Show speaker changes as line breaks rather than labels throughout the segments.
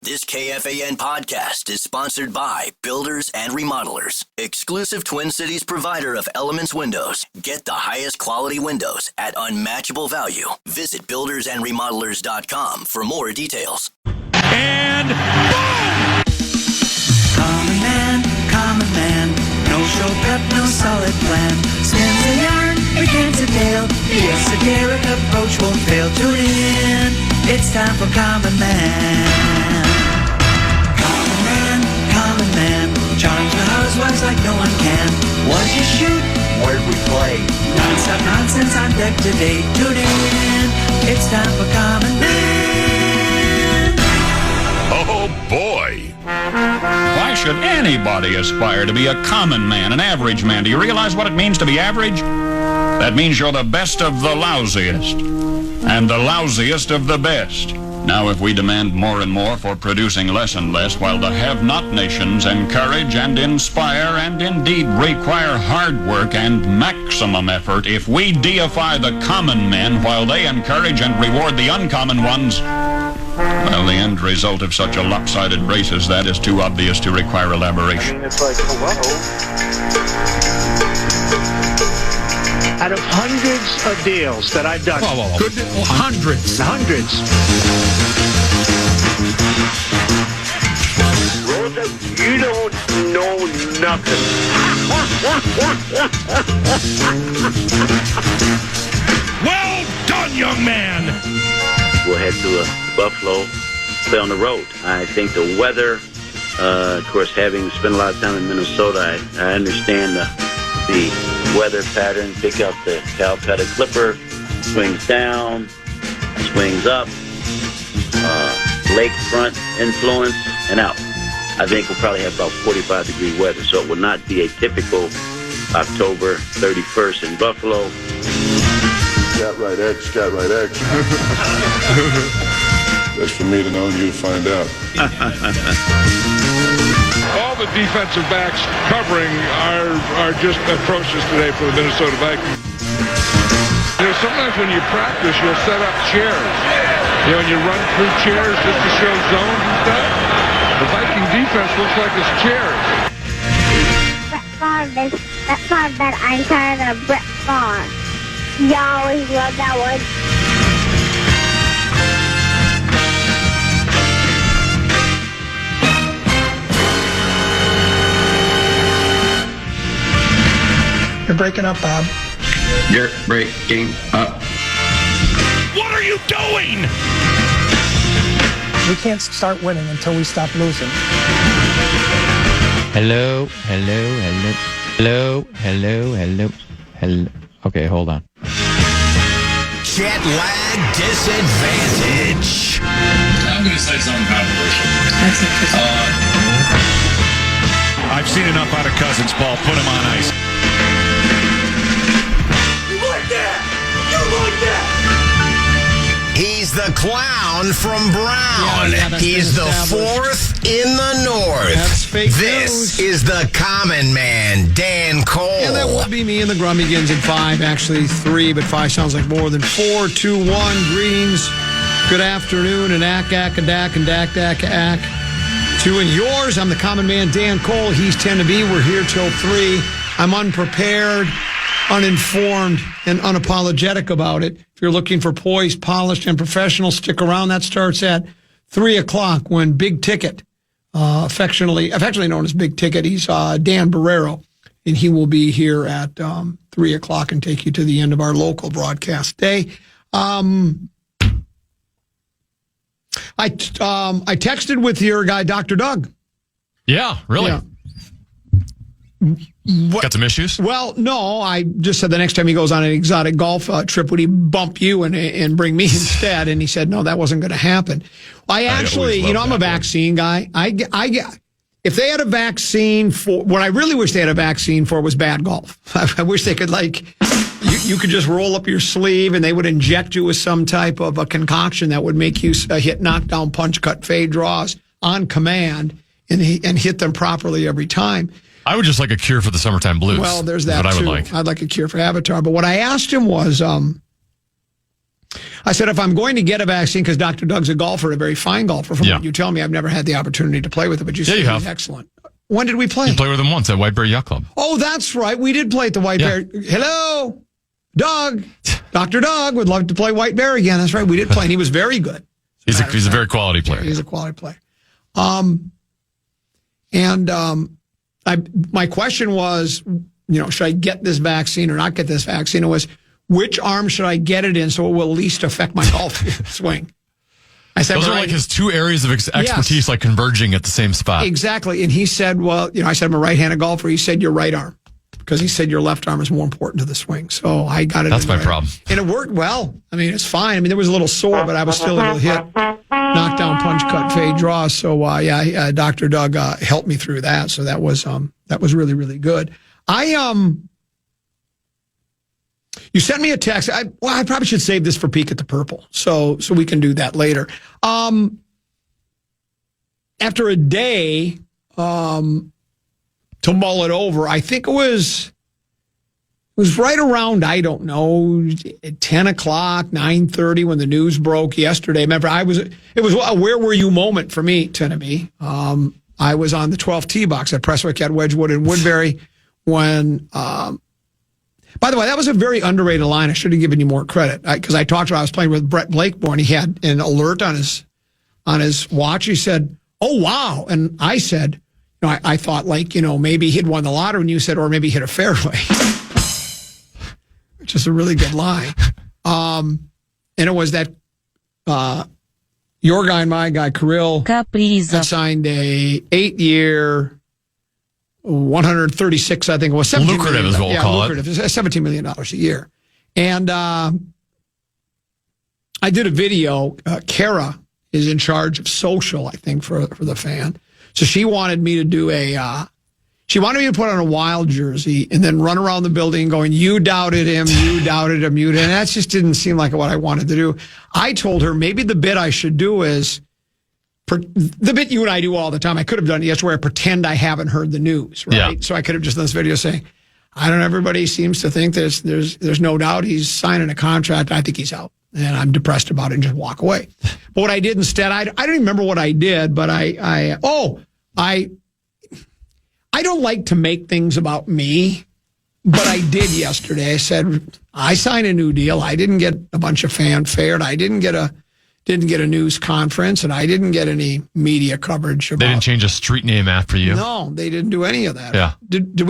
This KFAN podcast is sponsored by Builders and Remodelers, exclusive Twin Cities provider of Elements Windows. Get the highest quality windows at unmatchable value. Visit buildersandremodelers.com for more details.
And boom!
Common man, no show prep, no solid plan. Spins a yarn, begins a tale. The esoteric approach won't fail. Tune in, it's time for Common Man. Common man, charms the housewives like no one can. What did you shoot? Where'd we play? Non-stop nonsense on deck today. Tune in, it's time for Common Man.
Oh, boy. Why should anybody aspire to be a common man, an average man? Do you realize what it means to be average? That means you're the best of the lousiest, and the lousiest of the best. Now, if we demand more and more for producing less and less, while the have-not nations encourage and inspire and indeed require hard work and maximum effort, if we deify the common men while they encourage and reward the uncommon ones, well, the end result of such a lopsided race as that is too obvious to require elaboration.
I mean, it's like, hello. Out of hundreds of deals that I've done.
Whoa.
Hundreds. Rosa, you don't know nothing.
Well done, young man!
We'll head to Buffalo, play on the road. I think the weather, of course, having spent a lot of time in Minnesota, I understand the weather pattern. Pick up the Calcutta Clipper, swings down, swings up, lakefront influence, and out. I think we'll probably have about 45-degree weather, so it will not be a typical October 31st in Buffalo.
Got right X. That's for me to know and you to find out.
All the defensive backs covering are just atrocious today for the Minnesota Vikings. You know, sometimes when you practice, you'll set up chairs. You know, and you run through chairs just to show zones and stuff. The Viking defense looks like it's chairs.
That's not that I'm tired of Brett Favre. You always love that one.
You're breaking up, Bob.
You're breaking up.
What are you doing?
We can't start winning until we stop losing.
Hello. Okay, hold on.
Jet lag disadvantage.
I'm going to say something controversial.
I've seen enough out of Cousins, Paul. Put him on ice.
You like that?
He's the clown from Brown. He's the fourth in the North.
That's fake
This
news.
is the common man, Dan Cole.
Yeah, that would be me and the Grummigans at 5. Actually 3, but 5 sounds like more than 4. 2, 1. Greetings. Good afternoon. And ack, and dak, ack. 2 and yours. I'm the common man, Dan Cole. He's 10 to be. We're here till 3. I'm unprepared, uninformed, and unapologetic about it. If you're looking for poised, polished, and professional, stick around. That starts at 3 o'clock when Big Ticket, affectionately known as Big Ticket, he's Dan Barrero, and he will be here at 3 o'clock and take you to the end of our local broadcast day. I texted with your guy, Dr. Doug.
Yeah, really?
Yeah.
Got some issues?
Well, no, I just said the next time he goes on an exotic golf trip, would he bump you and bring me instead? And he said, no, that wasn't going to happen. I actually, I'm a vaccine guy. If they had a vaccine for, what I really wish they had a vaccine for was bad golf. I wish they could, you could just roll up your sleeve and they would inject you with some type of a concoction that would make you hit knockdown, punch, cut, fade draws on command and hit them properly every time.
I would just like a cure for the summertime blues.
Well, there's that
what
too.
I would like.
I'd like a cure for Avatar. But what I asked him was, I said, if I'm going to get a vaccine, because Dr. Doug's a golfer, a very fine golfer, from what you tell me, I've never had the opportunity to play with him, but you said he's excellent. When did we play?
You played with him once at White Bear Yacht Club.
Oh, that's right. We did play at the White Bear. Hello, Doug. Dr. Doug would love to play White Bear again. That's right. We did play, and he was very good.
He's a very quality player.
Yeah, he's a quality player. My question was, should I get this vaccine or not get this vaccine? It was, which arm should I get it in so it will least affect my golf swing? I said,
those are like his two areas of expertise, like converging at the same spot.
Exactly. And he said, I said, I'm a right-handed golfer. He said, your right arm. Because he said your left arm is more important to the swing. So I got it.
That's my problem.
And it worked well. I mean, it's fine. I mean, there was a little sore, but I was still able to hit knockdown, punch, cut, fade, draw. So, Dr. Doug helped me through that. So that was really, really good. You sent me a text. I probably should save this for Peek at the Purple, so we can do that later. After a day to mull it over, I think it was right around, I don't know, 10 o'clock, 9:30 when the news broke yesterday. Remember, it was a where were you moment for me, Tenemy. I was on the 12th tee box at Prestwick at Wedgwood and Woodbury when. By the way, that was a very underrated line. I should have given you more credit because I talked about I was playing with Brett Blakeborn. He had an alert on his watch. He said, "Oh wow!" And I said, I thought maybe he'd won the lottery. And you said, or maybe he hit a fairway, which is a really good line. And it was that your guy and my guy, Kirill Kaprizov, signed a 8-year. 136, I think it was.
Lucrative is what we'll call it.
It's $17 million a year. And I did a video. Kara is in charge of social, I think, for the fan. So she wanted me to do she wanted me to put on a Wild jersey and then run around the building going, you doubted him, you doubted him, and that just didn't seem like what I wanted to do. I told her maybe the bit I should do is the bit you and I do all the time. I could have done it yesterday where I pretend I haven't heard the news, right? Yeah. So I could have just done this video saying, I don't know, everybody seems to think there's no doubt he's signing a contract. I think he's out. And I'm depressed about it and just walk away. But what I did instead, I don't even remember what I did, but I don't like to make things about me, but I did yesterday. I said, I signed a new deal. I didn't get a bunch of fanfare. I didn't get a news conference, and I didn't get any media coverage about.
They didn't change a street name after you.
No, they didn't do any of that.
Yeah.
Did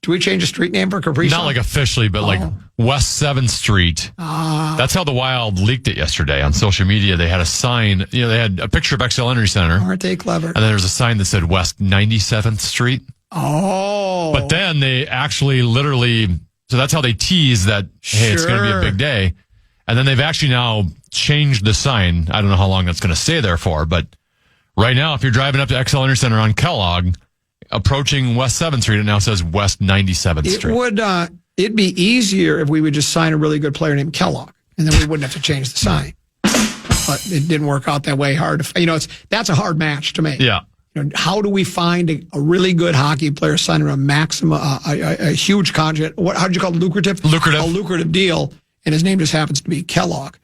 we change a street name for Kaprizov?
Not like officially, but like West 7th Street. That's how the Wild leaked it yesterday on social media. They had a sign, they had a picture of XL Energy Center.
Aren't they clever?
And then there was a sign that said West 97th Street.
Oh.
But then they actually literally, so that's how they tease that, hey, it's going to be a big day. And then they've actually now changed the sign. I don't know how long that's going to stay there for, but right now, if you're driving up to XL Energy Center on Kellogg, approaching West 7th Street, it now says West 97th Street.
It'd be easier if we would just sign a really good player named Kellogg, and then we wouldn't have to change the sign. But it didn't work out that way. That's a hard match to make.
Yeah.
How do we find a really good hockey player signing a huge contract? How did you call it? Lucrative?
Lucrative.
A lucrative deal, and his name just happens to be Kellogg.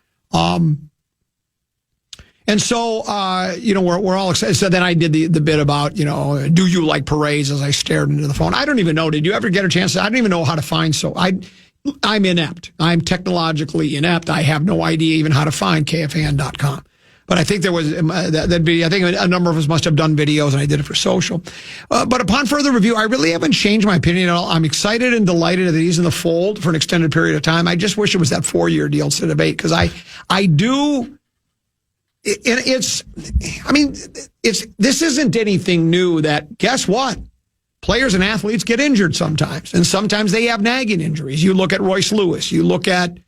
And so, we're all excited. So then I did the bit about, do you like parades as I stared into the phone? I don't even know. Did you ever get a chance? I don't even know how to find. So I'm inept. I'm technologically inept. I have no idea even how to find KFAN.com. But I think I think a number of us must have done videos, and I did it for social. But upon further review, I really haven't changed my opinion at all. I'm excited and delighted that he's in the fold for an extended period of time. I just wish it was that 4-year deal instead of 8, because I do. This isn't anything new. That, guess what? Players and athletes get injured sometimes, and sometimes they have nagging injuries. You look at Royce Lewis, you look at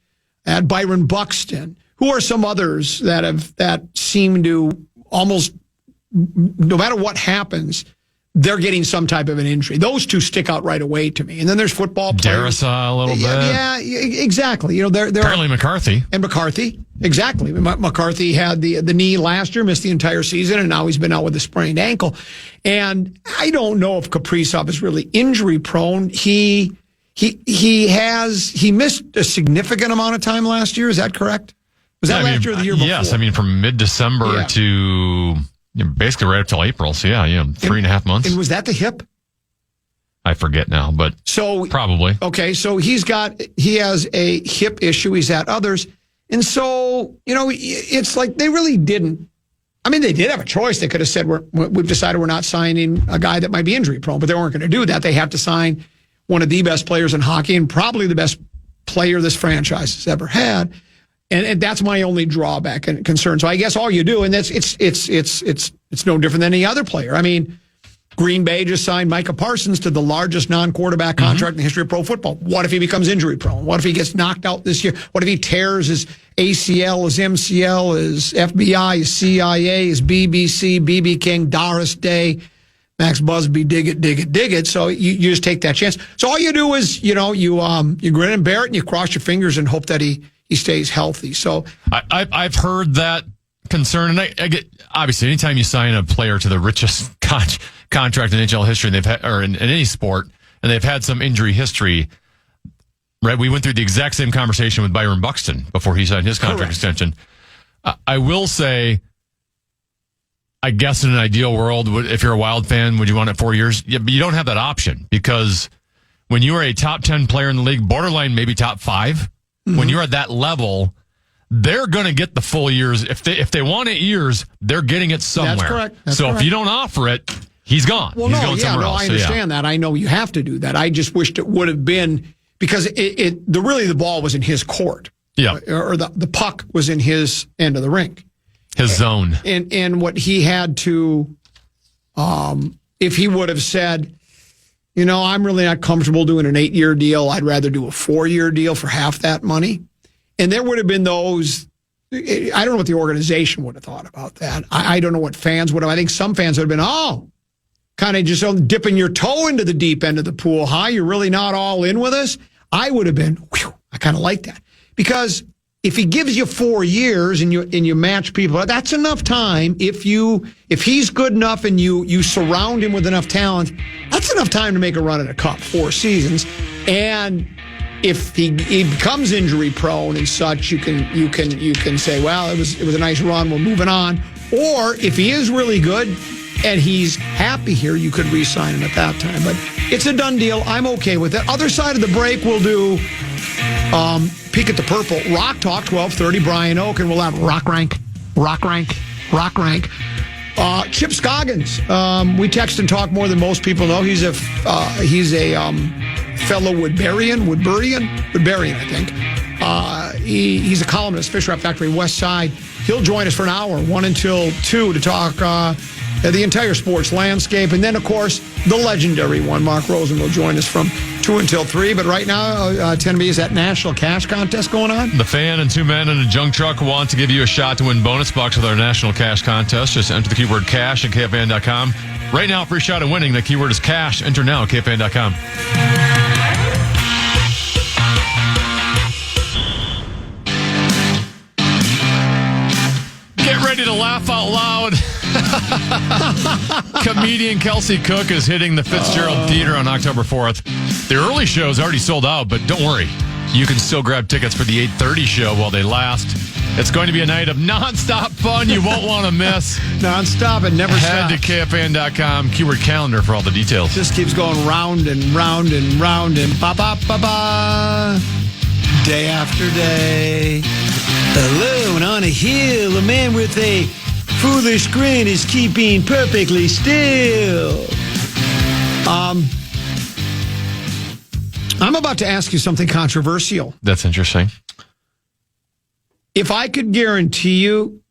Byron Buxton. Who are some others that seem to almost, no matter what happens, they're getting some type of an injury. Those two stick out right away to me. And then there's football players.
Darrisaw a little bit.
Yeah, exactly. They're
apparently McCarthy.
And McCarthy, exactly. McCarthy had the knee last year, missed the entire season, and now he's been out with a sprained ankle. And I don't know if Kaprizov is really injury prone. He missed a significant amount of time last year. Is that correct? Was that last year or the year before?
Yes, I mean from mid-December to basically right up till April. So 3.5 months.
And was that the hip?
I forget now, but probably.
Okay, so he has a hip issue. He's had others. And so, it's like they really didn't. I mean, they did have a choice. They could have said, we've decided we're not signing a guy that might be injury prone, but they weren't going to do that. They have to sign one of the best players in hockey and probably the best player this franchise has ever had. And that's my only drawback and concern. So I guess all you do, and it's no different than any other player. I mean, Green Bay just signed Micah Parsons to the largest non-quarterback contract in the history of pro football. What if he becomes injury prone? What if he gets knocked out this year? What if he tears his ACL, his MCL, his FBI, his CIA, his BBC, BB King, Doris Day, Max Busby, dig it. So you just take that chance. So all you do is, you grin and bear it and you cross your fingers and hope that he stays healthy. So
I've heard that concern, and I get, obviously anytime you sign a player to the richest contract in NHL history, and they've had, or in any sport, and they've had some injury history. Right, we went through the exact same conversation with Byron Buxton before he signed his contract extension. I will say, I guess in an ideal world, if you're a Wild fan, would you want it 4 years? Yeah, but you don't have that option because when you are a top 10 player in the league, borderline maybe top 5, when you're at that level, they're going to get the full years. If they want 8 years, they're getting it somewhere.
That's correct.
If you don't offer it, he's gone.
Well,
he's going somewhere else.
I understand that. I know you have to do that. I just wished it would have been, because the ball was in his court.
Yeah.
Or the puck was in his end of the rink.
His zone.
And what he had to, if he would have said, I'm really not comfortable doing an 8-year deal. I'd rather do a 4-year deal for half that money. And there would have been those, I don't know what the organization would have thought about that. I don't know what fans would have. I think some fans would have been, kind of just dipping your toe into the deep end of the pool. You're really not all in with us? I would have been, I kind of like that. Because if he gives you 4 years and you match people, that's enough time. If he's good enough and you surround him with enough talent, that's enough time to make a run at a cup, 4 seasons. And if he becomes injury prone and such, you can say, well, it was a nice run, we're moving on. Or if he is really good and he's happy here, you could re-sign him at that time. But it's a done deal. I'm okay with it. Other side of the break, we'll do Peek at the Purple. ROK Talk, 12:30, Brian Oak, and we'll have Rock Rank. Chip Scoggins. We text and talk more than most people know. He's a fellow Woodburyan, I think. He's a columnist, Fish Wrap Factory, West Side. He'll join us for an hour, 1 until 2, to talk the entire sports landscape. And then, of course, the legendary one, Mark Rosen, will join us from 2 until 3. But right now, Tenby, is that national cash contest going on?
The Fan and 2 men in a junk truck want to give you a shot to win bonus bucks with our national cash contest. Just enter the keyword cash at KFAN.com. Right now, free shot at winning. The keyword is cash. Enter now at KFAN.com. Get ready to laugh out loud. Comedian Kelsey Cook is hitting the Fitzgerald Theater on October 4th. The early show is already sold out, but don't worry. You can still grab tickets for the 8:30 show while they last. It's going to be a night of nonstop fun you won't want to miss.
Nonstop, it never stops.
Head to KFAN.com, keyword calendar for all the details.
Just keeps going round and round and round and ba-ba-ba-ba. Day after day. Alone on a hill, a man with a foolish grin is keeping perfectly still. I'm about to ask you something controversial.
That's interesting.
If I could guarantee you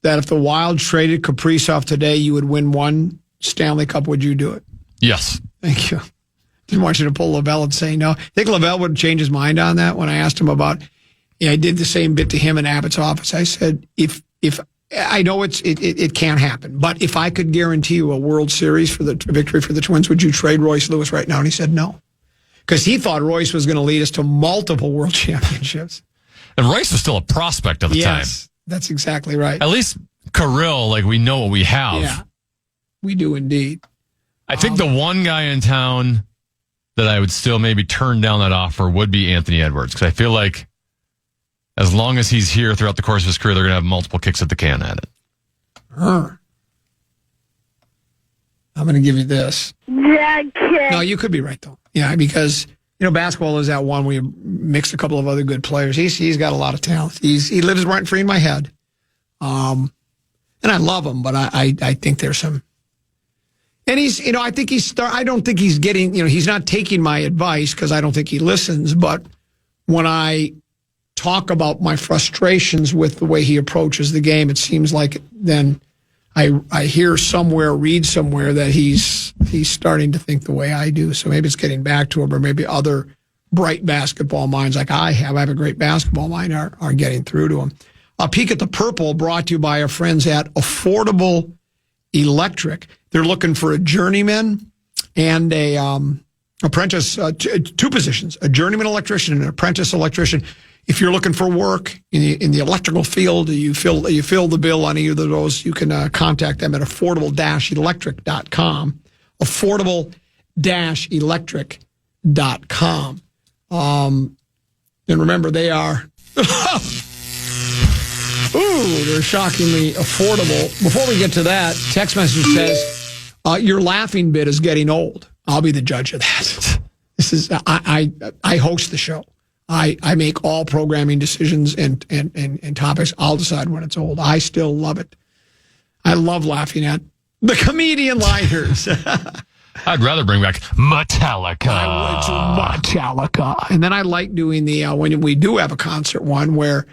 that if the Wild traded Kaprizov today, you would win one Stanley Cup, would you do it?
Yes.
Thank you. Didn't want you to pull Lavelle and say no. I think Lavelle would change his mind on that when I asked him about. I did the same bit to him in Abbott's office. I said, if I know it can't happen, but if I could guarantee you a World Series for the victory for the Twins, would you trade Royce Lewis right now? And he said no, because he thought Royce was going to lead us to multiple World Championships.
And Royce was still a prospect at the time.
Yes, that's exactly right.
At least Kirill, we know what we have.
Yeah, we do indeed.
I think the one guy in town that I would still maybe turn down that offer would be Anthony Edwards, because I feel like as long as he's here throughout the course of his career, they're going to have multiple kicks at the can at it.
I'm going to give you this. No, you could be right, though. Yeah, because, basketball is that one where you mix a couple of other good players. He's got a lot of talent. He lives right free in my head. And I love him, but I think there's some... And I think I don't think he's getting, he's not taking my advice because I don't think he listens. But when I talk about my frustrations with the way he approaches the game, it seems like then I hear somewhere, read somewhere that he's starting to think the way I do. So maybe it's getting back to him, or maybe other bright basketball minds like I have a great basketball mind are getting through to him. A peek at the purple brought to you by our friends at Affordable Electric. They're looking for a journeyman and a apprentice, two positions, a journeyman electrician and an apprentice electrician. If you're looking for work in the electrical field, you fill the bill on either of those, you can contact them at affordable-electric.com. Affordable-electric.com. And remember, they are... Ooh, they're shockingly affordable. Before we get to that, text message says, your laughing bit is getting old. I'll be the judge of that. This is I host the show. I make all programming decisions and topics. I'll decide when it's old. I still love it. I love laughing at the comedian liners.
I'd rather bring back Metallica.
I went to Metallica. And then I like doing the, when we do have a concert one where,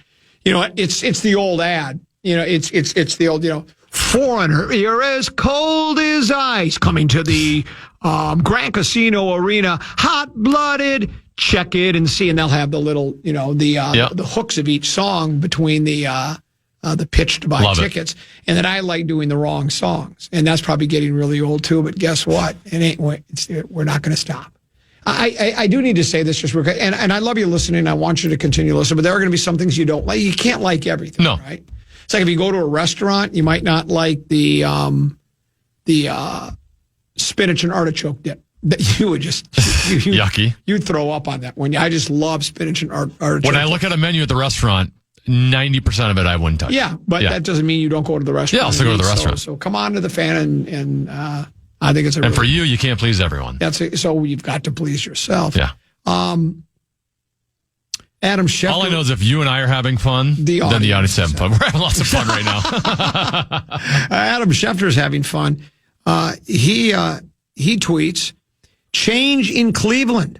it's the old ad. It's the old, foreigner, you're as cold as ice, coming to the Grand Casino Arena, hot-blooded, check it and see. And they'll have the little, the hooks of each song between the pitch to buy
Love
tickets. And then I like doing the wrong songs. And that's probably getting really old too, but guess what? We're not going to stop. I do need to say this just real quick, and I love you listening. I want you to continue listening, but there are going to be some things you don't like. You can't like everything, right? It's like if you go to a restaurant, you might not like the spinach and artichoke dip. That you would just
yucky.
You'd throw up on that one. I just love spinach and artichoke.
When I look at a menu at the restaurant, 90% of it I wouldn't touch.
Yeah, but that doesn't mean you don't go to the restaurant.
Yeah, I'll still go to the restaurant.
So come on to the fan and I think it's
and for you can't please everyone.
So you've got to please yourself.
Yeah.
Adam Schefter.
All I know is if you and I are having fun, then the audience is having fun. We're having lots of fun right now.
Adam Schefter is having fun. He tweets, change in Cleveland.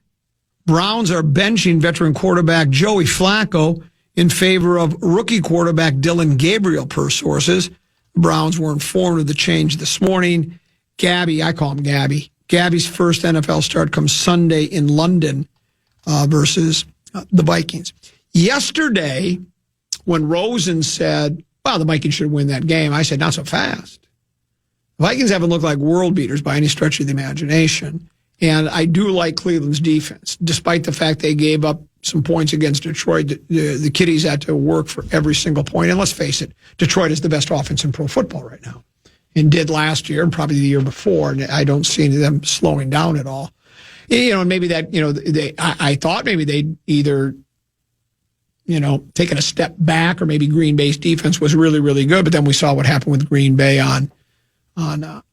Browns are benching veteran quarterback Joey Flacco in favor of rookie quarterback Dylan Gabriel, per sources. The Browns were informed of the change this morning. Gabby, I call him Gabby. Gabby's first NFL start comes Sunday in London versus the Vikings. Yesterday, when Rosen said, well, the Vikings should win that game, I said, not so fast. The Vikings haven't looked like world beaters by any stretch of the imagination. And I do like Cleveland's defense, despite the fact they gave up some points against Detroit. The Kitties had to work for every single point. And let's face it, Detroit is the best offense in pro football right now. And did last year and probably the year before. And I don't see them slowing down at all. And maybe that, I thought maybe they'd either, taken a step back, or maybe Green Bay's defense was really, really good. But then we saw what happened with Green Bay on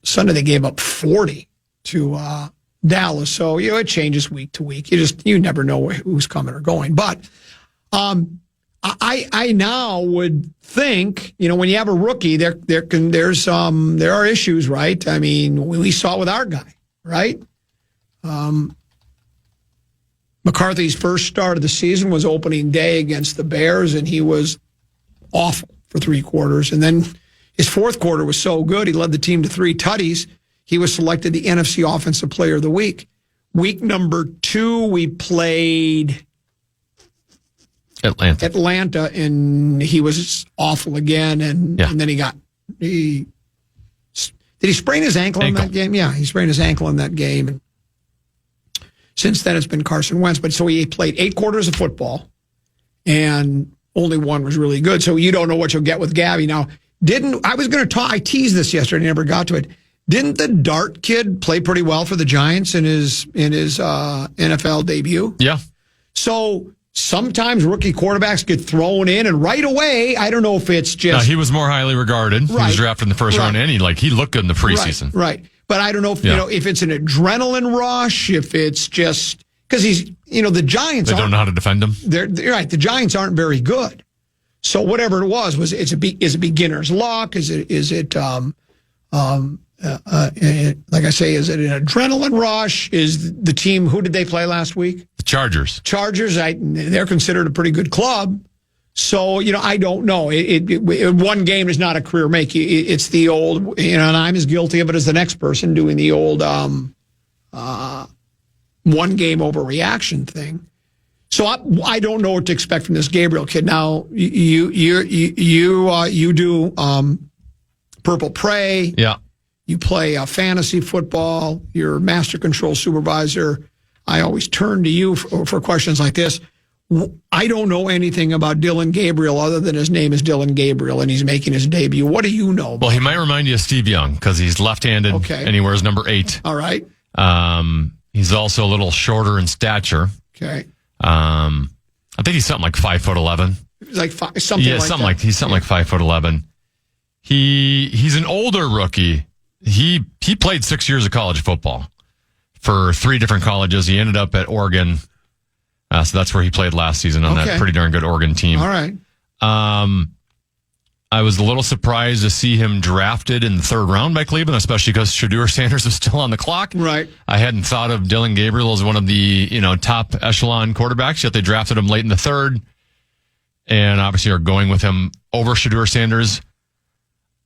Sunday. They gave up 40 to Dallas. So, it changes week to week. You never know who's coming or going. But I now would think, when you have a rookie, there are issues, right? I mean, we saw it with our guy, right? McCarthy's first start of the season was opening day against the Bears, and he was awful for 3 quarters. And then his fourth quarter was so good, he led the team to 3 tutties. He was selected the NFC Offensive Player of the Week. Week number 2, we played Atlanta, and he was awful again. And then did he sprain his ankle in that game? Yeah, he sprained his ankle in that game. And since then, it's been Carson Wentz. But so he played 8 quarters of football, and only 1 was really good. So you don't know what you'll get with Gabby. Now, I teased this yesterday, never got to it. Didn't the Dart kid play pretty well for the Giants in his NFL debut?
Yeah.
So sometimes rookie quarterbacks get thrown in, and right away, I don't know if it's just...
No, he was more highly regarded. He was drafted in the first round, and he looked good in the preseason.
Right. But I don't know if, if it's an adrenaline rush, if it's just... Because he's, the Giants
They don't know how to defend him.
They're right. The Giants aren't very good. So whatever it was is it beginner's luck? Is it like I say, is it an adrenaline rush? Is the team, who did they play last week?
The Chargers.
They're considered a pretty good club. So, I don't know. One game is not a career make. It's the old, and I'm as guilty of it as the next person doing the old one game overreaction thing. So I don't know what to expect from this Gabriel kid. Now you do Purple Prey.
Yeah.
You play fantasy football. You're master control supervisor. I always turn to you for questions like this. I don't know anything about Dylan Gabriel other than his name is Dylan Gabriel and he's making his debut. What do you know?
Well, he might remind you of Steve Young because he's left-handed and he wears number 8.
All right.
He's also a little shorter in stature.
Okay.
I think he's something like 5'11".
Like something like
he's something like 5'11". He's an older rookie. He played 6 years of college football for 3 different colleges. He ended up at Oregon. So that's where he played last season on that pretty darn good Oregon team.
All right.
I was a little surprised to see him drafted in the 3rd round by Cleveland, especially because Shedeur Sanders was still on the clock.
Right.
I hadn't thought of Dylan Gabriel as one of the, top echelon quarterbacks, yet they drafted him late in the 3rd and obviously are going with him over Shedeur Sanders.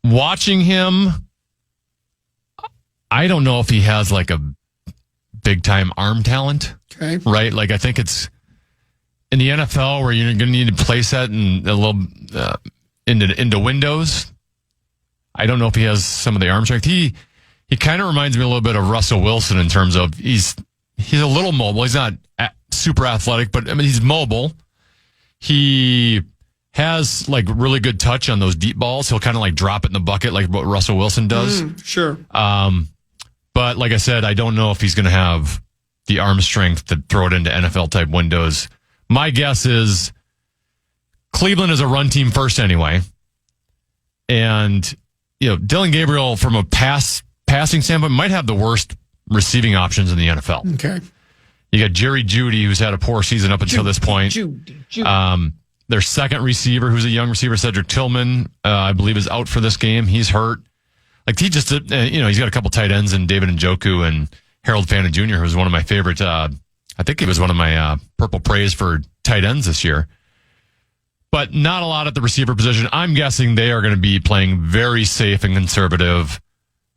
Watching him, I don't know if he has like a big time arm talent.
Okay.
Right? Like I think it's in the NFL where you're going to need to place that in a little into windows. I don't know if he has some of the arm strength. He kind of reminds me a little bit of Russell Wilson in terms of he's a little mobile. He's not super athletic, but I mean he's mobile. He has like really good touch on those deep balls. He'll kind of like drop it in the bucket like what Russell Wilson does.
Sure.
But like I said, I don't know if he's going to have the arm strength to throw it into NFL type windows. My guess is Cleveland is a run team first anyway. And, Dylan Gabriel from a passing standpoint might have the worst receiving options in the NFL.
Okay.
You got Jerry Jeudy, who's had a poor season up until this point.
Judy.
Their second receiver, who's a young receiver, Cedric Tillman, I believe is out for this game. He's hurt. Like he just, he's got a couple tight ends in David Njoku and Harold Fanta Jr., who's one of my favorite. I think he was one of my purple praise for tight ends this year. But not a lot at the receiver position. I'm guessing they are going to be playing very safe and conservative,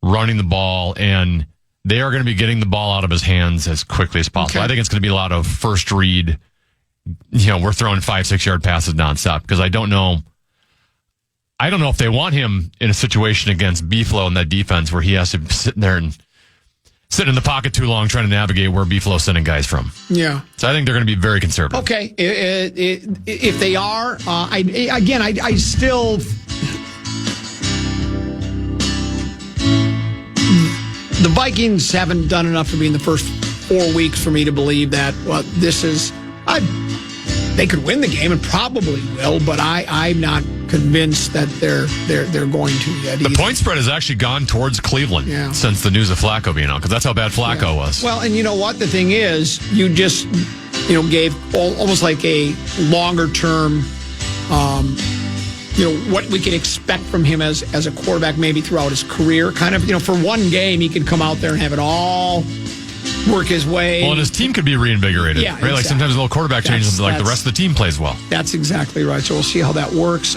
running the ball, and they are going to be getting the ball out of his hands as quickly as possible. Okay. I think it's going to be a lot of first read. We're throwing 5-6 yard passes nonstop because I don't know if they want him in a situation against Beeflo in that defense where he has to sit there and sit in the pocket too long trying to navigate where Beeflo's sending guys from.
Yeah.
So I think they're going to be very conservative.
Okay. If they are, I still... The Vikings haven't done enough for me in the first 4 weeks for me to believe that, this is... They could win the game and probably will, but I'm not convinced that they're going to yet.
The point spread has actually gone towards Cleveland since the news of Flacco being out, because that's how bad Flacco was.
Well, and you know what? The thing is, you just gave almost like a longer term, what we can expect from him as a quarterback maybe throughout his career. Kind of, for one game, he could come out there and have it all work his way.
Well, and his team could be reinvigorated.
Yeah,
right?
Exactly.
Like sometimes a little quarterback changes, like the rest of the team plays well.
That's exactly right. So we'll see how that works.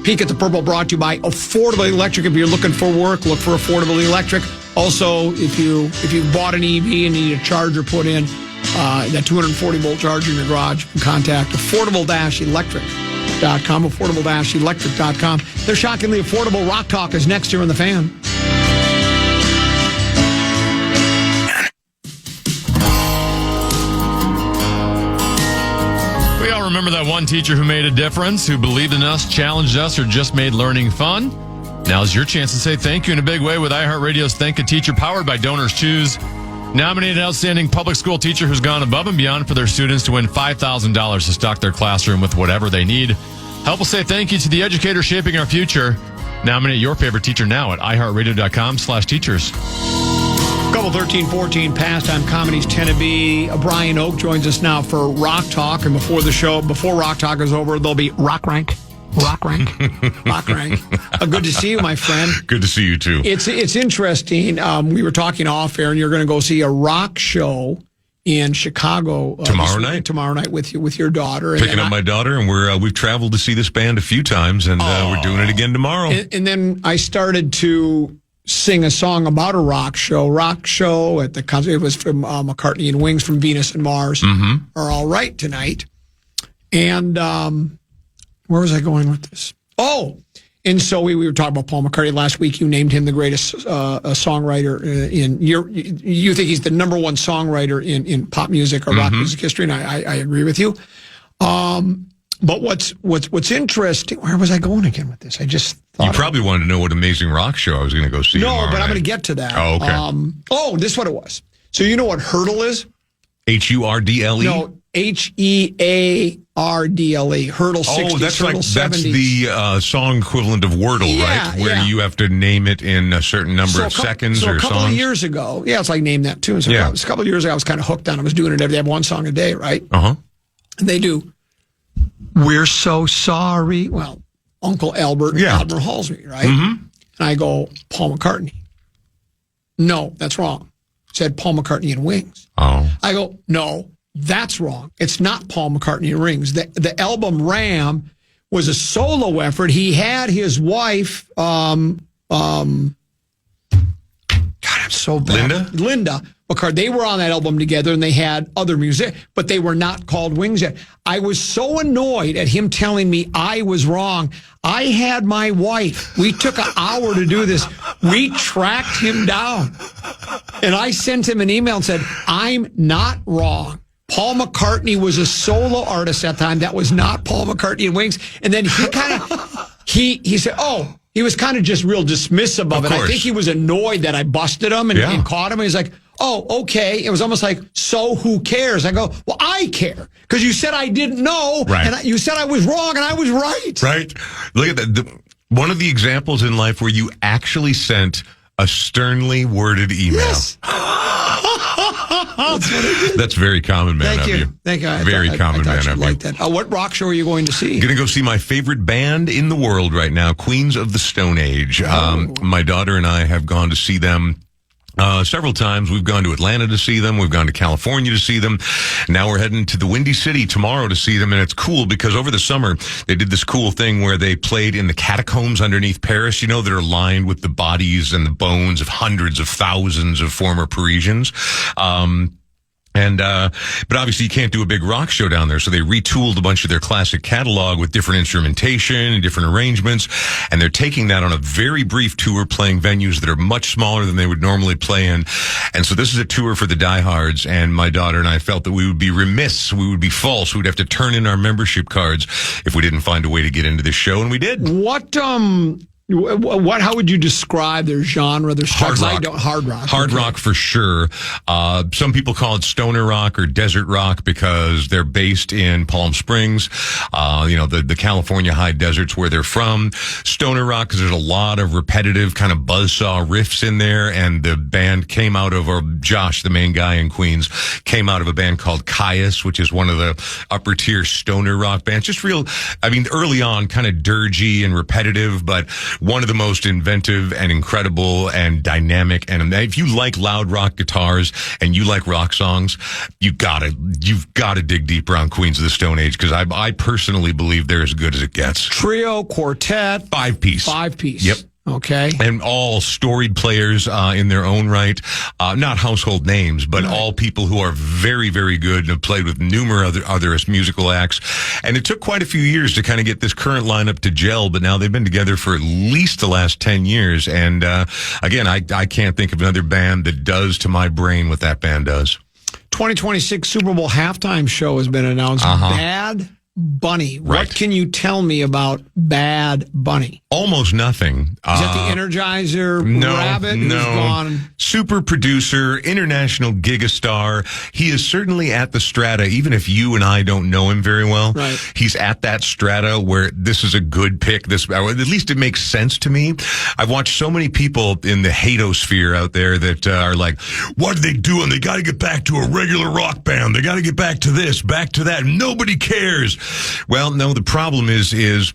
Peek at the Purple brought to you by Affordable Electric. If you're looking for work, look for Affordable Electric. Also, if you bought an EV and need a charger put in, that 240-volt charger in your garage, you can contact affordable-electric.com, affordable-electric.com. They're shockingly affordable. Rock Talk is next here on The Fan.
We all remember that one teacher who made a difference, who believed in us, challenged us, or just made learning fun. Now's your chance to say thank you in a big way with iHeartRadio's Thank a Teacher, powered by Donors Choose. Nominated Outstanding Public School Teacher who's gone above and beyond for their students to win $5,000 to stock their classroom with whatever they need. Help us say thank you to the educator shaping our future. Nominate your favorite teacher now at iHeartRadio.com/teachers.
Couple 13-14 pastime comedies tend to be. Brian Oak joins us now for Rock Talk. And before Rock Talk is over, there'll be Rock Rank. Rock Rank. Good to see you, my friend.
Good to see you, too.
It's interesting. We were talking off air, and you're going to go see a rock show in Chicago
tomorrow night.
Tomorrow night with your daughter.
Picking up my daughter, and we've traveled to see this band a few times, and we're doing it again tomorrow.
And then I started to sing a song about a rock show at the concert. It was from McCartney and Wings from Venus and Mars are all right tonight. And where was I going with this? Oh, and so we were talking about Paul McCartney last week. You named him the greatest songwriter you think he's the number one songwriter in pop music or rock music history, and I agree with you. But what's interesting? Where was I going again with this? I just thought
you probably wanted to know what amazing rock show I was going to go see.
No, but
night.
I'm going to get to that.
Oh, okay.
This is what it was. So you know what Hurdle is?
HURDLE?
No, HEARDLE. Hurdle 60s.
Oh, that's
Hurdle 70s.
That's the song equivalent of Wordle, right? Where you have to name it in a certain number of seconds or songs.
So a couple of years ago, it's like name that tune. So a couple of years ago, I was kind of hooked on it. I was doing it every day. They have one song a day, right?
Uh-huh.
And they do, "We're so sorry." Well, Uncle Albert Halsey, right? And I go, Paul McCartney. No, that's wrong. It said Paul McCartney and Wings.
Oh.
I go, no, that's wrong. It's not Paul McCartney and Wings. The album Ram was a solo effort. He had his wife, God, I'm so bad. Linda McCartney. They were on that album together, and they had other music, but they were not called Wings yet. I was so annoyed at him telling me I was wrong. I had my wife. We took an hour to do this. We tracked him down, and I sent him an email and said, I'm not wrong. Paul McCartney was a solo artist at the time. That was not Paul McCartney and Wings. And then he kind of, he said, he was kind of just real dismissive of it. I think he was annoyed that I busted him and caught him. And he's like, oh, okay. It was almost like, so who cares? I go, well, I care. Because you said I didn't know. Right. And you said I was wrong, and I was right.
Right. Look at that. One of the examples in life where you actually sent a sternly worded email.
Yes. That's what I did.
That's very common man
Thank
of
you. Thank you.
Very common man of you.
Like that. What rock show are you going to see?
Going to go see my favorite band in the world right now, Queens of the Stone Age. My daughter and I have gone to see them several times. We've gone to Atlanta to see them. We've gone to California to see them. Now we're heading to the Windy City tomorrow to see them. And it's cool because over the summer, they did this cool thing where they played in the catacombs underneath Paris, that are lined with the bodies and the bones of hundreds of thousands of former Parisians. But obviously you can't do a big rock show down there. So they retooled a bunch of their classic catalog with different instrumentation and different arrangements. And they're taking that on a very brief tour, playing venues that are much smaller than they would normally play in. And so this is a tour for the diehards. And my daughter and I felt that we would be remiss. We would be false. We'd have to turn in our membership cards if we didn't find a way to get into this show. And we did.
How would you describe their genre? Their
hard rock.
Hard rock.
Hard rock for sure. Some people call it stoner rock or desert rock because they're based in Palm Springs, the California high deserts where they're from. Stoner rock because there's a lot of repetitive kind of buzzsaw riffs in there. And the band came out of, or Josh, the main guy in Queens, came out of a band called Caius, which is one of the upper tier stoner rock bands. Just early on, kind of dirgy and repetitive, but one of the most inventive and incredible and dynamic. And if you like loud rock guitars and you like rock songs, you've got to dig deep around Queens of the Stone Age because I personally believe they're as good as it gets.
Trio, quartet,
5-piece.
5-piece.
Yep.
Okay.
And all storied players in their own right. Not household names, but all people who are very, very good and have played with numerous other musical acts. And it took quite a few years to kind of get this current lineup to gel, but now they've been together for at least the last 10 years. And again, I can't think of another band that does to my brain what that band does.
2026 Super Bowl halftime show has been announced. Bad Bunny.
Right.
What can you tell me about Bad Bunny?
Almost nothing.
Is that the Energizer rabbit who's gone?
Super producer, international gigastar. He is certainly at the strata, even if you and I don't know him very well.
Right.
He's at that strata where this is a good pick. At least it makes sense to me. I've watched so many people in the hatosphere out there that are like, what are they doing? They got to get back to a regular rock band. They got to get back to this, back to that. Nobody cares. Well, no, the problem is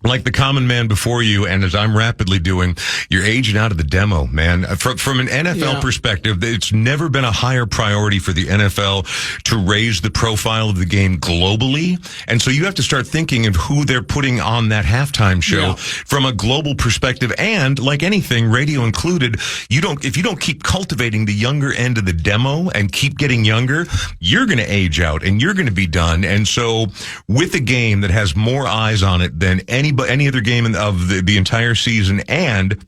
like the common man before you, and as I'm rapidly doing, you're aging out of the demo, man. From an NFL perspective, it's never been a higher priority for the NFL to raise the profile of the game globally. And so you have to start thinking of who they're putting on that halftime show from a global perspective. And like anything, radio included, if you don't keep cultivating the younger end of the demo and keep getting younger, you're going to age out and you're going to be done. And so with a game that has more eyes on it than any other game of the entire season, and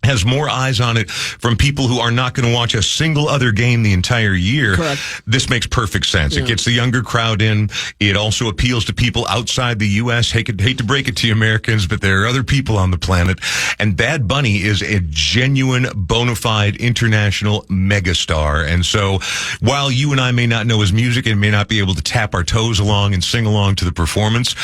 has more eyes on it from people who are not going to watch a single other game the entire year.
Correct.
This makes perfect sense. It gets the younger crowd in. It also appeals to people outside the U.S. Hate to break it to you Americans, but there are other people on the planet. And Bad Bunny is a genuine, bona fide international megastar. And so while you and I may not know his music and may not be able to tap our toes along and sing along to the performance,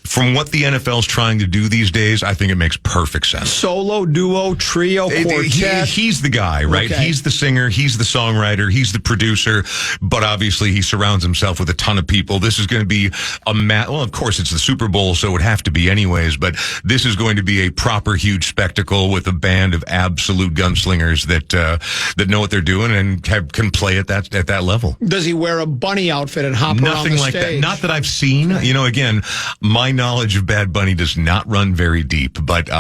from what the NFL's trying to do these days, I think it makes perfect sense.
Solo, duo, trio, quartet.
He's the guy, right?
Okay.
He's the singer. He's the songwriter. He's the producer. But obviously, he surrounds himself with a ton of people. This is going to be well, of course, it's the Super Bowl, so it would have to be anyways. But this is going to be a proper, huge spectacle with a band of absolute gunslingers that know what they're doing and can play at that level.
Does he wear a bunny outfit and hop around the stage?
Nothing like that. Not that I've seen. Again, my knowledge of Bad Bunny does not run very deep, but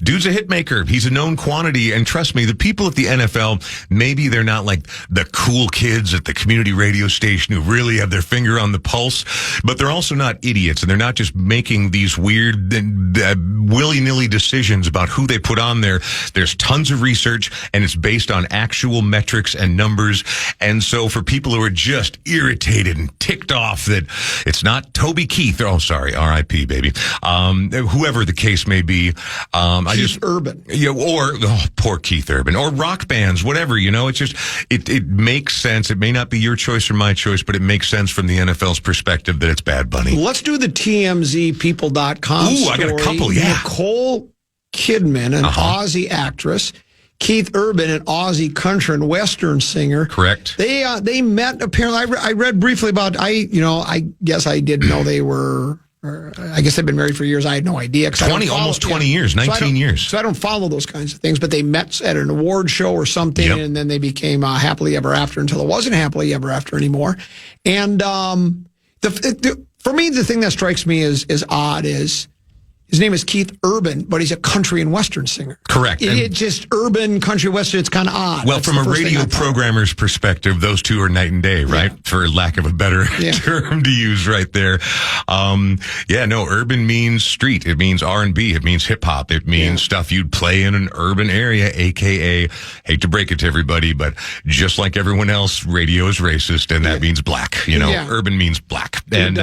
dude's a hit maker. He's a known quantity, and trust me, the people at the NFL, maybe they're not like the cool kids at the community radio station who really have their finger on the pulse, but they're also not idiots, and they're not just making these weird willy-nilly decisions about who they put on there. There's tons of research, and it's based on actual metrics and numbers, and so for people who are just irritated and ticked off that it's not Toby Keith, R.I.P. baby. Whoever the case may be.
Keith Urban.
Poor Keith Urban. Or rock bands, whatever, it's just, it makes sense. It may not be your choice or my choice, but it makes sense from the NFL's perspective that it's Bad Bunny.
Let's do the TMZPeople.com story.
I got a couple, yeah.
Nicole Kidman, an Aussie actress. Keith Urban, an Aussie country and western singer.
Correct.
They met, apparently. I read briefly about, I guess I didn't know they were, I guess they've been married for years. I had no idea.
Almost 20 years, 19 years.
So I don't follow those kinds of things, but they met at an award show or something, and then they became happily ever after until it wasn't happily ever after anymore. And for me, the thing that strikes me as odd is his name is Keith Urban, but he's a country and western singer.
Correct.
It's just urban, country, western. It's kind of odd.
Well, from a radio programmer's perspective, those two are night and day, right? Yeah. For lack of a better term to use right there. Urban means street. It means R&B. It means hip hop. It means stuff you'd play in an urban area, AKA, hate to break it to everybody, but just like everyone else, radio is racist, and that means black. Urban means black. And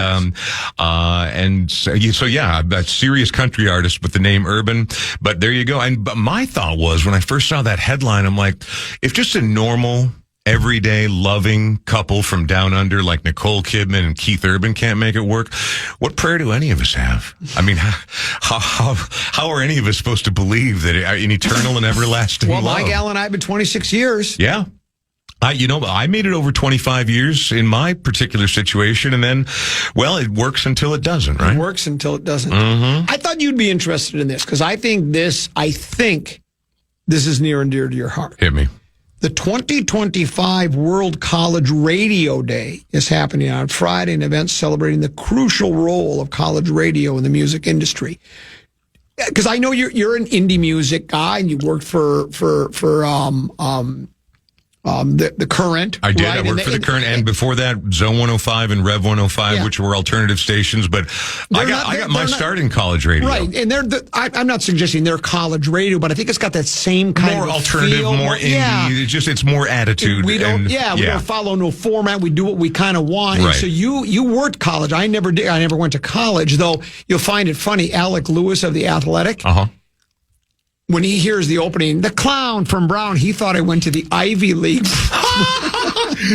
that serious country artist with the name Urban, but there you go. But my thought was, when I first saw that headline, I'm like, if just a normal, everyday, loving couple from down under like Nicole Kidman and Keith Urban can't make it work, what prayer do any of us have? I mean, how are any of us supposed to believe that an eternal and everlasting love?
Well, my gal and I have been 26 years.
Yeah. I made it over 25 years in my particular situation, and then, it works until it doesn't, right?
It works until it doesn't.
Mm-hmm.
I thought you'd be interested in this, because I think this is near and dear to your heart.
Hit me.
The 2025 World College Radio Day is happening on Friday, an event celebrating the crucial role of college radio in the music industry. Because I know you're an indie music guy, and you worked for the Current.
I did.
Right?
I worked for the Current, and before that, Zone 105 and Rev 105, which were alternative stations. But I got my start in college radio.
Right, and I'm not suggesting they're college radio, but I think it's got that same kind
more
of
alternative,
feel.
more indie. It's more attitude.
We don't follow no format. We do what we kind of want.
Right.
And so you worked college. I never did. I never went to college, though. You'll find it funny. Alec Lewis of The Athletic. When he hears the opening, the clown from Brown, he thought I went to the Ivy League.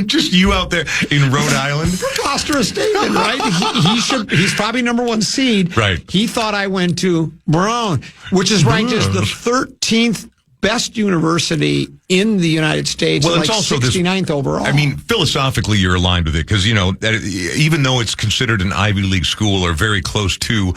Just you out there in Rhode Island.
Preposterous statement, right? He's probably number one seed.
Right.
He thought I went to Brown, which is ranked as the 13th best university in the United States.
Well, it's
like
also
69th overall.
I mean, philosophically, you're aligned with it because, even though it's considered an Ivy League school or very close to,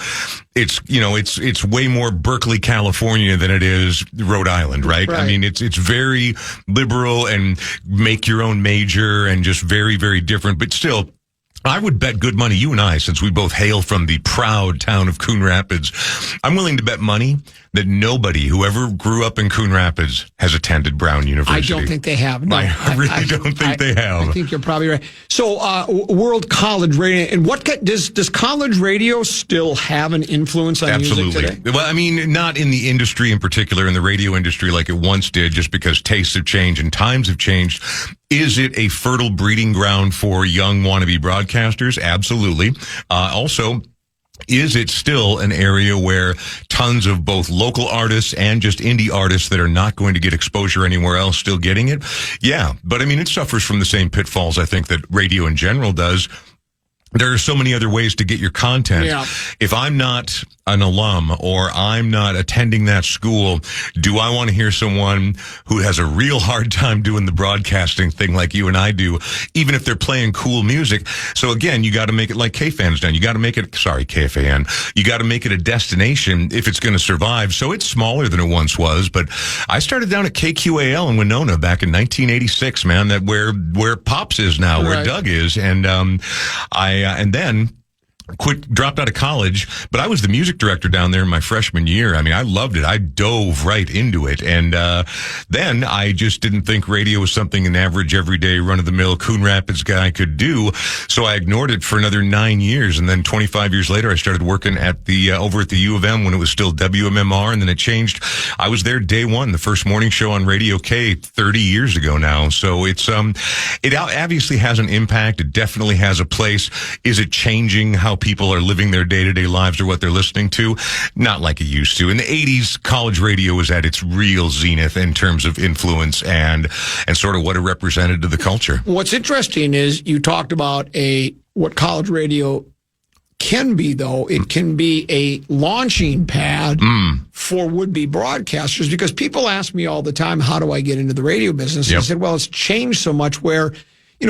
it's way more Berkeley, California than it is Rhode Island, right? I mean, it's very liberal and make your own major and just very, very different, but still, I would bet good money, you and I, since we both hail from the proud town of Coon Rapids, I'm willing to bet money that nobody who ever grew up in Coon Rapids has attended Brown University.
I don't think they have. No,
I really don't think they have.
I think you're probably right. So, World College Radio, and does college radio still have an influence on music today?
Well, I mean, not in the industry in particular, in the radio industry like it once did, just because tastes have changed and times have changed. Is it a fertile breeding ground for young wannabe broadcasters? Absolutely. Also, is it still an area where tons of both local artists and just indie artists that are not going to get exposure anywhere else still getting it? Yeah, but I mean, it suffers from the same pitfalls I think that radio in general does. There are so many other ways to get your content. Yeah. If I'm not an alum or I'm not attending that school, do I want to hear someone who has a real hard time doing the broadcasting thing like you and I do, even if they're playing cool music? So again, you got to make it like KFAN's done. You got to make it, KFAN. You got to make it a destination if it's going to survive. So it's smaller than it once was, but I started down at KQAL in Winona back in 1986, man, that where Pops is now, where Doug is. And, and then dropped out of college, but I was the music director down there in my freshman year. I mean, I loved it. I dove right into it. And then I just didn't think radio was something an average, everyday, run-of-the-mill Coon Rapids guy could do. So I ignored it for another 9 years. And then 25 years later, I started working at the over at the U of M when it was still WMMR, and then it changed. I was there day one, the first morning show on Radio K 30 years ago now. So it's it obviously has an impact. It definitely has a place. Is it changing how people are living their day-to-day lives or what they're listening to? Not like it used to. In the 80s, college radio was at its real zenith in terms of influence and sort of what it represented to the culture.
What's interesting is you talked about what college radio can be, though. It can be a launching pad for would-be broadcasters, because people ask me all the time, how do I get into the radio business? And I said, well, it's changed so much where,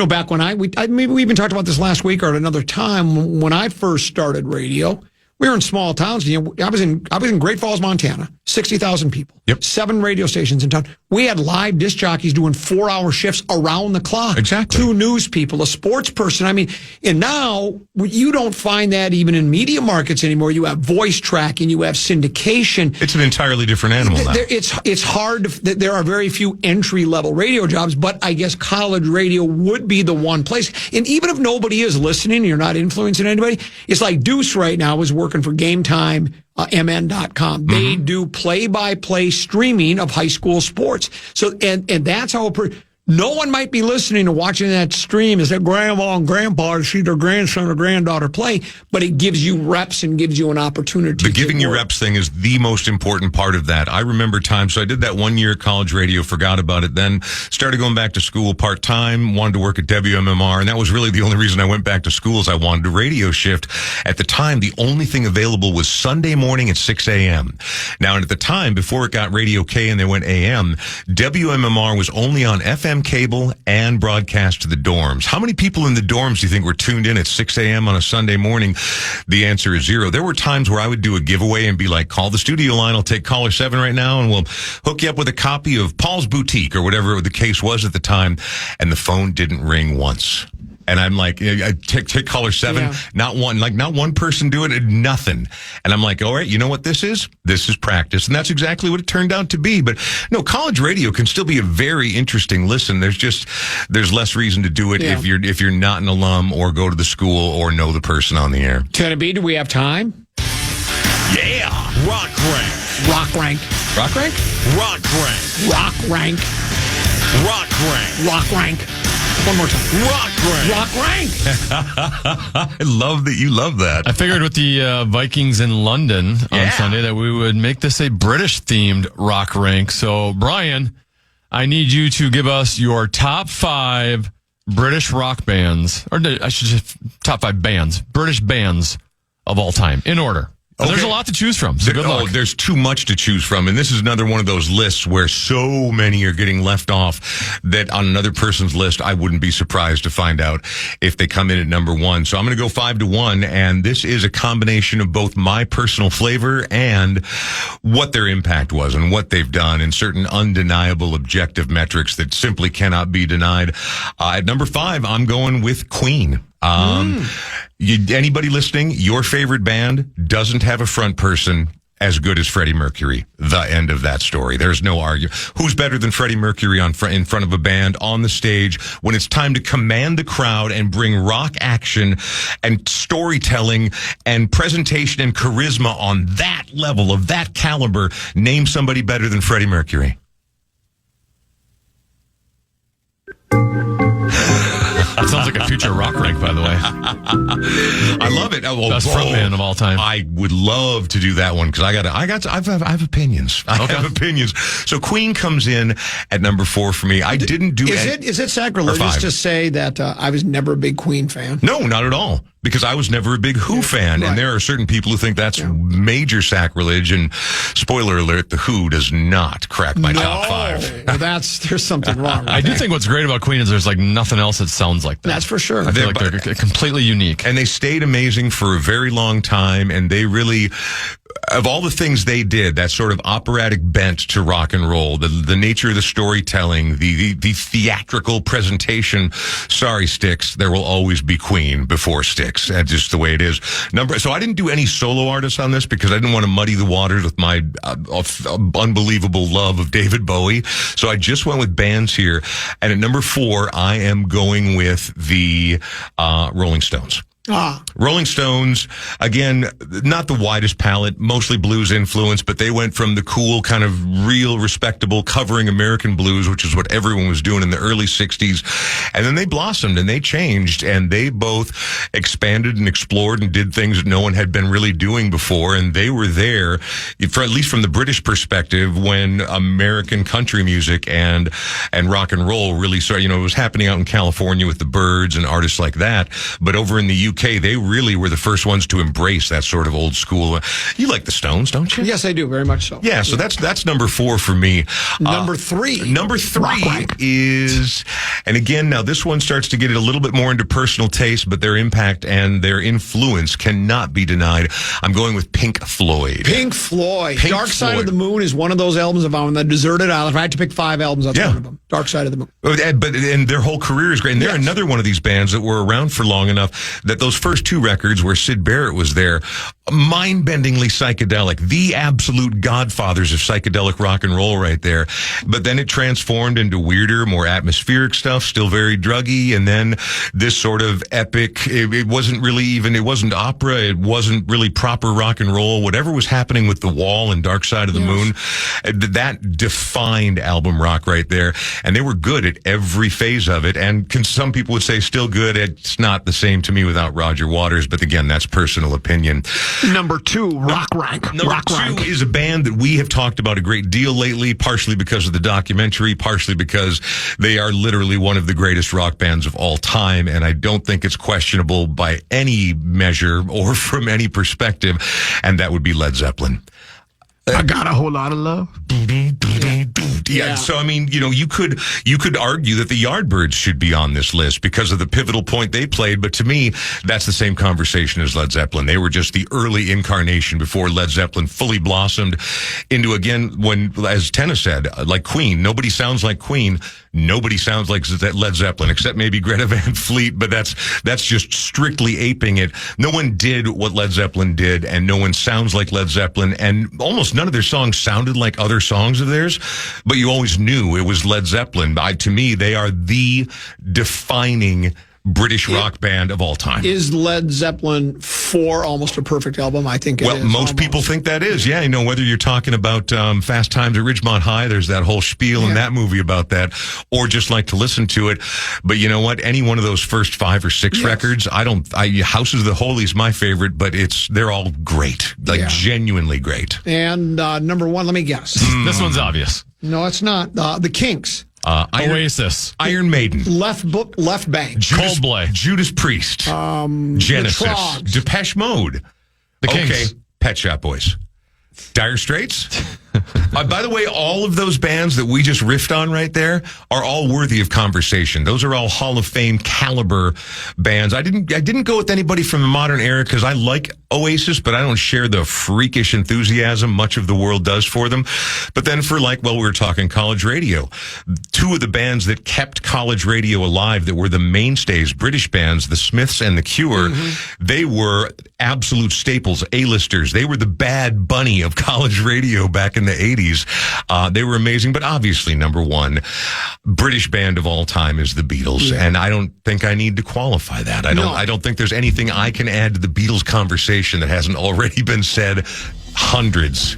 back when maybe we even talked about this last week or at another time, when I first started radio, we were in small towns. I was in Great Falls, Montana, 60,000 people. Yep. 7 radio stations in town. We had live disc jockeys doing 4-hour shifts around the clock.
Exactly. 2
news people, a sports person. I mean, and now you don't find that even in media markets anymore. You have voice tracking, you have syndication.
It's an entirely different animal now.
It's hard. There are very few entry-level radio jobs, but I guess college radio would be the one place. And even if nobody is listening, you're not influencing anybody, it's like Deuce right now is working for Game Time. MN.com. They do play-by-play streaming of high school sports. So, and that's how no one might be listening or watching that stream as their grandma and grandpa to see their grandson or granddaughter play, but it gives you reps and gives you an opportunity.
The giving you reps thing is the most important part of that. I remember times, so I did that 1 year at college radio, forgot about it, then started going back to school part-time, wanted to work at WMMR, and that was really the only reason I went back to school is I wanted a radio shift. At the time, the only thing available was Sunday morning at 6 a.m. Now, and at the time, before it got Radio K and they went AM, WMMR was only on FM cable and broadcast to the dorms. How many people in the dorms do you think were tuned in at 6 a.m. on a Sunday morning? The answer is 0. There were times where I would do a giveaway and be like, call the studio line. I'll take caller 7 right now, and we'll hook you up with a copy of Paul's Boutique or whatever the case was at the time. And the phone didn't ring once. And I'm like, I take caller 7, not one person doing it, nothing. And I'm like, all right, you know what this is? This is practice. And that's exactly what it turned out to be. But no, college radio can still be a very interesting listen. There's less reason to do it if you're not an alum or go to the school or know the person on the air.
Can it be? Do we have time?
Yeah. Rock rank.
Rock rank.
Rock rank? Rock rank.
Rock rank.
Rock rank.
Rock rank. One more time.
Rock rank.
Rock rank.
I love that you love that.
I figured with the Vikings in London on Sunday that we would make this a British-themed rock rank. So, Brian, I need you to give us your top 5 British rock bands, or I should say top 5 bands, British bands of all time, in order. Okay. There's a lot to choose from, so good luck.
There's too much to choose from, and this is another one of those lists where so many are getting left off that on another person's list, I wouldn't be surprised to find out if they come in at number 1. So I'm going to go 5-1, and this is a combination of both my personal flavor and what their impact was and what they've done and certain undeniable objective metrics that simply cannot be denied. At number 5, I'm going with Queen. Anybody listening, your favorite band doesn't have a front person as good as Freddie Mercury. The end of that story. There's no argument. Who's better than Freddie Mercury in front of a band on the stage when it's time to command the crowd and bring rock action and storytelling and presentation and charisma on that level of that caliber? Name somebody better than Freddie Mercury.
That sounds like a future rock rank, by the way.
I love it.
Best frontman of all time.
I would love to do that one because I have opinions. I have opinions. So Queen comes in at number 4 for me. I didn't do it.
Is it sacrilegious to say that I was never a big Queen fan?
No, not at all. Because I was never a big Who fan, right. And there are certain people who think that's major sacrilege. And spoiler alert, the Who does not crack my top 5.
Well, there's something wrong.
I do think what's great about Queen is there's like nothing else that sounds like that.
That's for sure.
I feel like they're completely unique,
and they stayed amazing for a very long time. And they really, of all the things they did, that sort of operatic bent to rock and roll, the nature of the storytelling, the theatrical presentation. Sorry, Styx, there will always be Queen before Styx. That's just the way it is. So I didn't do any solo artists on this because I didn't want to muddy the waters with my unbelievable love of David Bowie. So I just went with bands here. And at number 4, I am going with the Rolling Stones. Rolling Stones, again, not the widest palette, mostly blues influence, but they went from the cool, kind of real, respectable, covering American blues, which is what everyone was doing in the early 60s. And then they blossomed and they changed, and they both expanded and explored and did things that no one had been really doing before. And they were there, for at least from the British perspective, when American country music and rock and roll really started. It was happening out in California with the Byrds and artists like that. But over in the UK, they really were the first ones to embrace that sort of old school. You like the Stones, don't you?
Yes, I do, very much so.
Yeah, so that's number 4 for me.
Number 3.
Number 3 is, and again, now this one starts to get it a little bit more into personal taste, but their impact and their influence cannot be denied. I'm going with Pink Floyd.
Pink Floyd. Dark Side of the Moon is one of those albums of on the Deserted Island. If I had to pick 5 albums, that's one of them. Dark Side of the Moon.
And their whole career is great. And they're another one of these bands that were around for long enough that those first 2 records where Syd Barrett was there, mind-bendingly psychedelic, the absolute godfathers of psychedelic rock and roll right there. But then it transformed into weirder, more atmospheric stuff, still very druggy, and then this sort of epic, it wasn't opera, it wasn't really proper rock and roll, whatever was happening with The Wall and Dark Side of the Moon, that defined album rock right there, and they were good at every phase of it, and some people would say still good. It's not the same to me without Roger Waters, but again, that's personal opinion.
Number 2, Rock Rank.
Number 2 is a band that we have talked about a great deal lately, partially because of the documentary, partially because they are literally one of the greatest rock bands of all time, and I don't think it's questionable by any measure or from any perspective, and that would be Led Zeppelin.
I got a whole lot of love.
loved. Yeah. So, I mean, you could argue that the Yardbirds should be on this list because of the pivotal point they played. But to me, that's the same conversation as Led Zeppelin. They were just the early incarnation before Led Zeppelin fully blossomed into, again, when, as Tenna said, like Queen, nobody sounds like Queen. Nobody sounds like Led Zeppelin, except maybe Greta Van Fleet, but that's just strictly aping it. No one did what Led Zeppelin did, and no one sounds like Led Zeppelin, and almost none of their songs sounded like other songs of theirs, but you always knew it was Led Zeppelin. To me, they are the defining British rock band of all time.
Is Led Zeppelin 4 almost a perfect album? I think it is.
Well, most people think that is. Yeah, whether you're talking about Fast Times at Ridgemont High, there's that whole spiel in that movie about that, or just like to listen to it. But you know what? Any one of those first 5 or 6 records, Houses of the Holy is my favorite, but they're all great. Genuinely great.
And number 1, let me guess.
This one's obvious.
No, it's not. The Kinks.
Oasis,
Iron Maiden,
Left Bank,
Coldplay,
Judas Priest, Genesis, Depeche Mode,
the Kinks,
Pet Shop Boys, Dire Straits. By the way, all of those bands that we just riffed on right there are all worthy of conversation. Those are all Hall of Fame caliber bands. I didn't go with anybody from the modern era because I like Oasis, but I don't share the freakish enthusiasm much of the world does for them. But then for we were talking college radio. 2 of the bands that kept college radio alive that were the mainstays, British bands, the Smiths and the Cure, they were absolute staples, A-listers. They were the Bad Bunny of college radio back in the 80s. They were amazing, but obviously number 1 British band of all time is the Beatles, and I don't think I need to qualify that. I don't think there's anything I can add to the Beatles conversation that hasn't already been said hundreds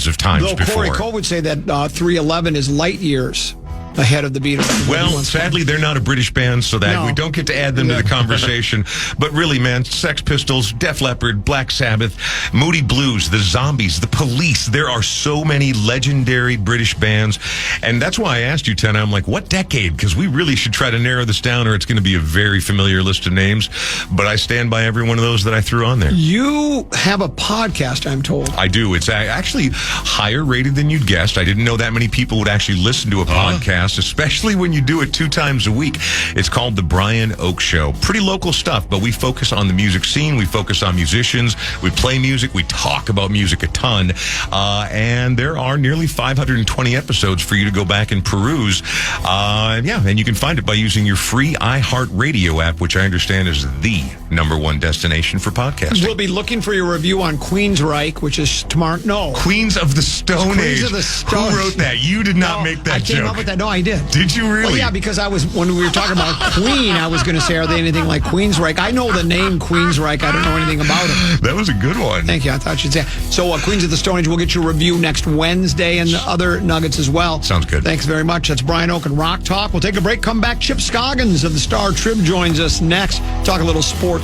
of times
Though
before.
Corey Cole would say that 311 is light years ahead of the Beatles.
Well, sadly, they're not a British band, so that we don't get to add them to the conversation. But really, man, Sex Pistols, Def Leppard, Black Sabbath, Moody Blues, the Zombies, the Police. There are so many legendary British bands. And that's why I asked you, Tenna, I'm like, what decade? Because we really should try to narrow this down, or it's going to be a very familiar list of names. But I stand by every one of those that I threw on there.
You have a podcast, I'm told.
I do. It's actually higher rated than you'd guessed. I didn't know that many people would actually listen to a podcast, especially when you do it 2 times a week. It's called The Brian Oak Show. Pretty local stuff, but we focus on the music scene. We focus on musicians. We play music. We talk about music a ton. And there are nearly 520 episodes for you to go back and peruse. And you can find it by using your free iHeartRadio app, which I understand is the #1 destination for podcasting.
We'll be looking for your review on Queensryche, which is tomorrow. No.
Queens of the Stone Age.
Queens of the Stone Age.
Who wrote that? You did not make that joke.
I came up with that. No, I did.
Did you really?
Well, yeah, because when we were talking about Queen, I was going to say, are they anything like Queensryche? I know the name Queensryche. I don't know anything about it.
That was a good one.
Thank you. I thought you'd say. So, Queens of the Stone Age, we'll get your review next Wednesday and other nuggets as well.
Sounds good.
Thanks very much. That's Brian Oak and Rock Talk. We'll take a break, come back. Chip Scoggins of the Star Trib joins us next. Talk a little sports.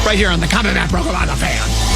Right here on the Common Man program on the Fan.